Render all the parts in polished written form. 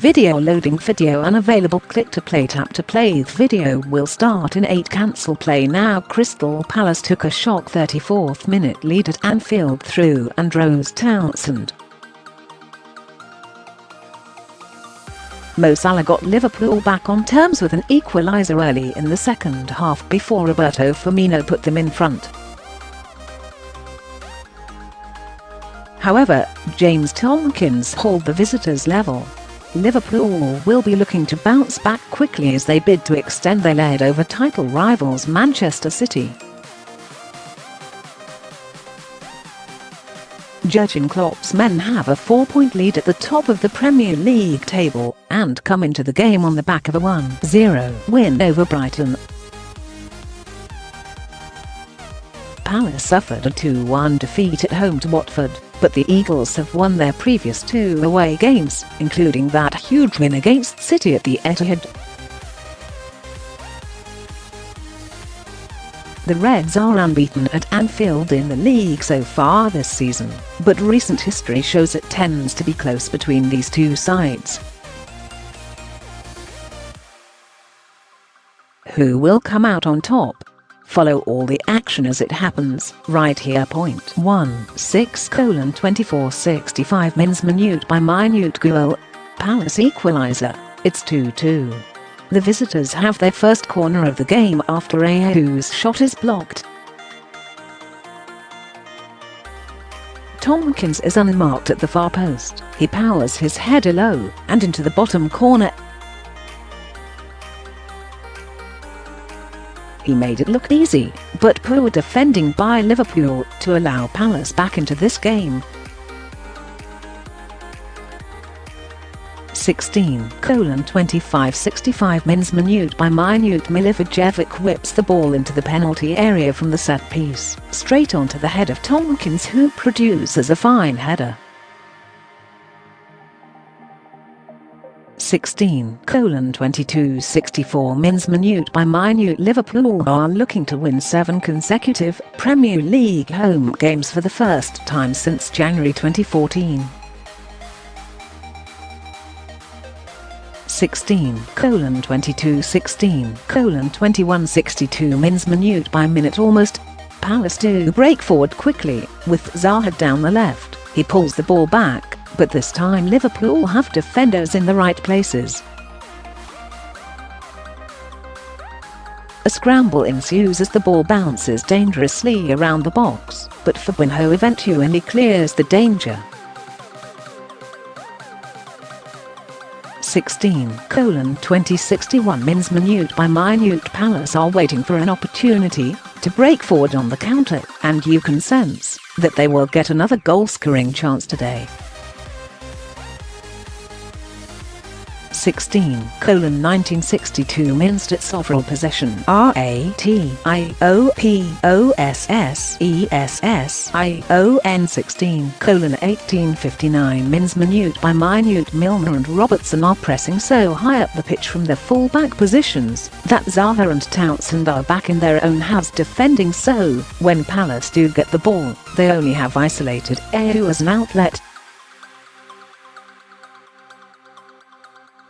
video loading video unavailable. Click to playTap to playThe video will start in 8. Cancel play now. Crystal Palace took a shock 34th minute lead at Anfield through Andros Townsend. Mo Salah got Liverpool back on terms with an equaliser early in the second half before Roberto Firmino put them in front. However, James Tomkins hauled the visitors level. Liverpool will be looking to bounce back quickly as they bid to extend their lead over title rivals Manchester City. Jurgen Klopp's men have a 4-point lead at the top of the Premier League table and come into the game on the back of a 1-0 win over Brighton. Palace suffered a 2-1 defeat at home to Watford, but the Eagles have won their previous 2 away games, including that huge win against City at the Etihad. The Reds are unbeaten at Anfield in the league so far this season, but recent history shows it tends to be close between these two sides. Who will come out on top? Follow all the action as it happens, right here. Point 16:2465 minsminute by minute goal. Palace equaliser, it's 2-2. The visitors have their first corner of the game after Ayew's shot is blocked. Tomkins is unmarked at the far post. He powers his header low and into the bottom corner. He made it look easy, but poor defending by Liverpool to allow Palace back into this game. 16:2565 minsminute by minute Milivojevic whips the ball into the penalty area from the set piece, straight onto the head of Tomkins, who produces a fine header. 16:2264 minsminute by minute Liverpool are looking to win 7 consecutive Premier League home games for the first time since January 2014. 16:2216:2162 minsminute by minute almost. Palace do break forward quickly, with Zaha down the left. He pulls the ball back, but this time Liverpool have defenders in the right places. A scramble ensues as the ball bounces dangerously around the box, but Fabinho eventually clears the danger. 16:2061 minsminute by minute Palace are waiting for an opportunity to break forward on the counter, and you can sense that they will get another goal-scoring chance today. 16:1962 minsSTATSOverall possession RatioPossession16 1859 minsminute by minute Milner and Robertson are pressing so high up the pitch from their full-back positions that Zaha and Townsend are back in their own halves defending, so when Palace do get the ball, they only have isolated Ayew as an outlet.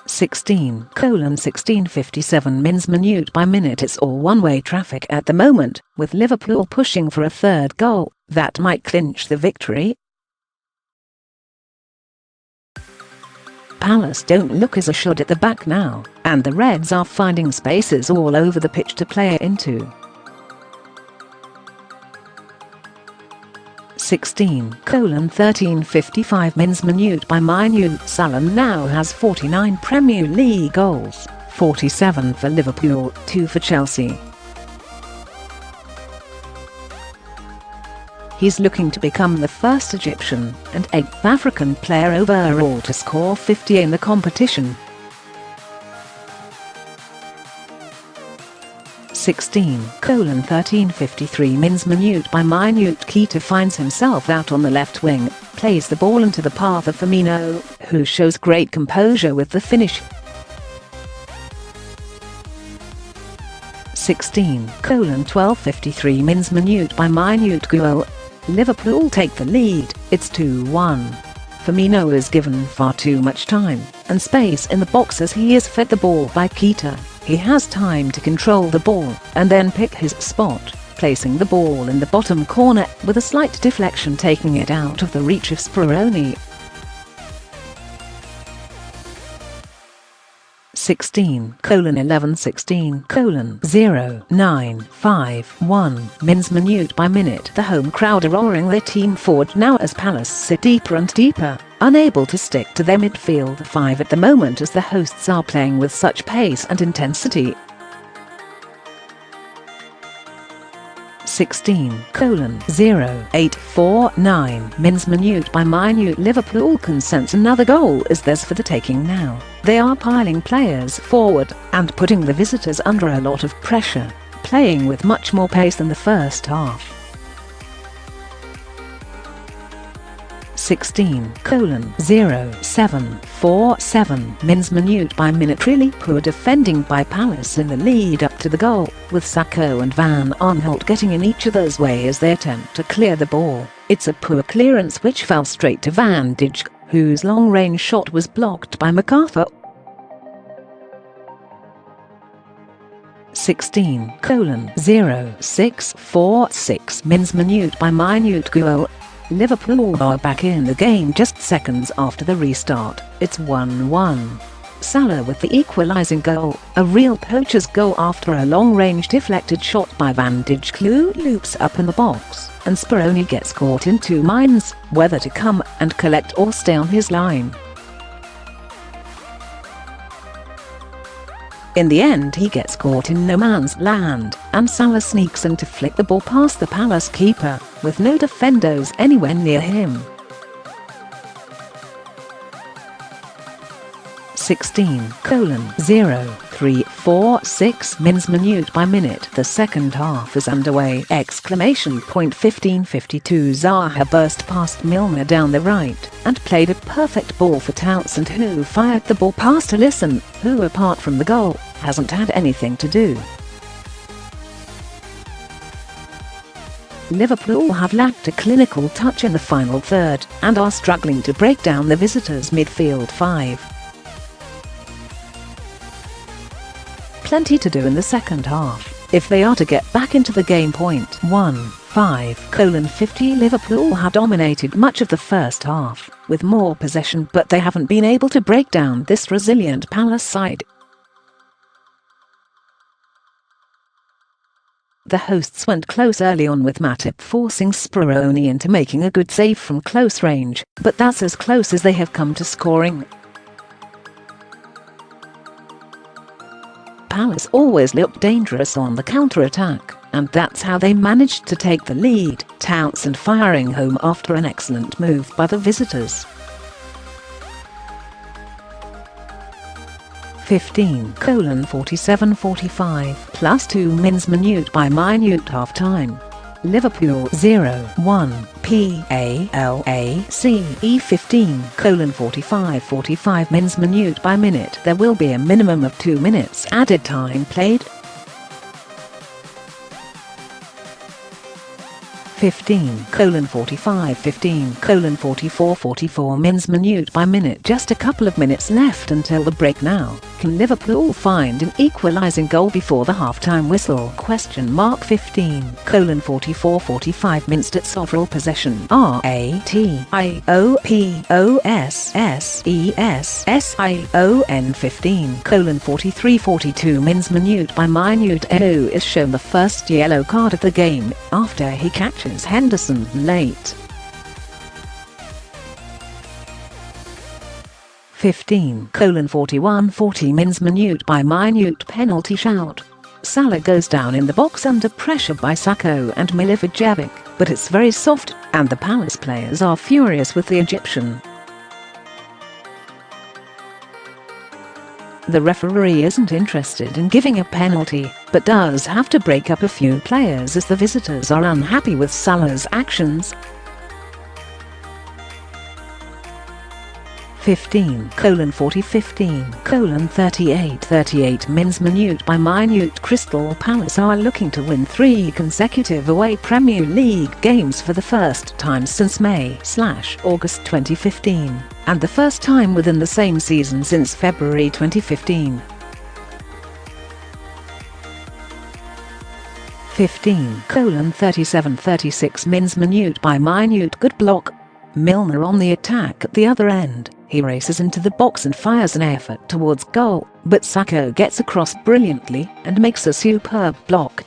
16:1657 minsminute by minute. It's all one-way traffic at the moment, with Liverpool pushing for a third goal that might clinch the victory. Palace don't look as assured at the back now, and the Reds are finding spaces all over the pitch to play into. 16:1355 minsminute by minute. Salah now has 49 Premier League goals, 47 for Liverpool, 2 for Chelsea. He's looking to become the first Egyptian and 8th African player overall to score 50 in the competition. 16:1353 minsminute by minute. Keita finds himself out on the left wing, plays the ball into the path of Firmino, who shows great composure with the finish. 16:1253 minsminute by minute goal. Liverpool take the lead, it's 2-1. Firmino is given far too much time, and space in the box as he is fed the ball by Keita. He has time to control the ball and then pick his spot, placing the ball in the bottom corner with a slight deflection taking it out of the reach of Speroni. 16:11:16:0951 mins minute by minute. The home crowd are roaring their team forward now as Palace sit deeper and deeper, unable to stick to their midfield five at the moment as the hosts are playing with such pace and intensity. 16:0849 mins minute by minute. Liverpool can sense another goal is theirs for the taking now. They are piling players forward and putting the visitors under a lot of pressure, playing with much more pace than the first half. 16:0747 mins minute by minute. Really poor defending by Palace in the lead up to the goal, with Sakho and Van Aanholt getting in each other's way as they attempt to clear the ball. It's a poor clearance which fell straight to Van Dijk, whose long-range shot was blocked by MacArthur. 16:0646 mins minute by minute. GOOOAALL. Liverpool are back in the game just seconds after the restart. It's 1-1. Salah with the equalising goal, a real poacher's goal after a long-range deflected shot by Van Dijk loops up in the box, and Speroni gets caught in two minds, whether to come and collect or stay on his line. In the end he gets caught in no man's land, and Salah sneaks in to flick the ball past the Palace keeper, with no defenders anywhere near him. 16:0346 mins minute by minute. The second half is underway! 15:52 Zaha burst past Milner down the right and played a perfect ball for Townsend, who fired the ball past Alisson, who apart from the goal, hasn't had anything to do. Liverpool have lacked a clinical touch in the final third and are struggling to break down the visitors' midfield five. Plenty to do in the second half if they are to get back into the game. 15:50 Liverpool have dominated much of the first half, with more possession, but they haven't been able to break down this resilient Palace side. The hosts went close early on with Matip forcing Speroni into making a good save from close range, but that's as close as they have come to scoring. Palace always looked dangerous on the counter-attack, and that's how they managed to take the lead, Townsend firing home after an excellent move by the visitors. 15:47:45 +2 mins minute by minute. Half-time. Liverpool 0-1 PALACE 15:45:45 mins minute by minute. There will be a minimum of 2 minutes added time played. 15:45:15:44 mins minute by minute. Just a couple of minutes left until the break now. Can Liverpool find an equalising goal before the half-time whistle? 15:44:45 minsSTATSOverall possession RatioPossession16 15:43:42 mins minute by minute. Ayew is shown the first yellow card of the game after he catches Henderson late. 15:41:40 mins minute by minute. Penalty shout. Salah goes down in the box under pressure by Sakho and Milivojevic, but it's very soft, and the Palace players are furious with the Egyptian. The referee isn't interested in giving a penalty, but does have to break up a few players as the visitors are unhappy with Salah's actions. 15:40:15:38:38 Mins minute by minute. Crystal Palace are looking to win 3 consecutive away Premier League games for the first time since May/August 2015, and the first time within the same season since February 2015. 15:37:36 Mins minute by minute. Good block. Milner on the attack at the other end. He races into the box and fires an effort towards goal, but Saka gets across brilliantly and makes a superb block.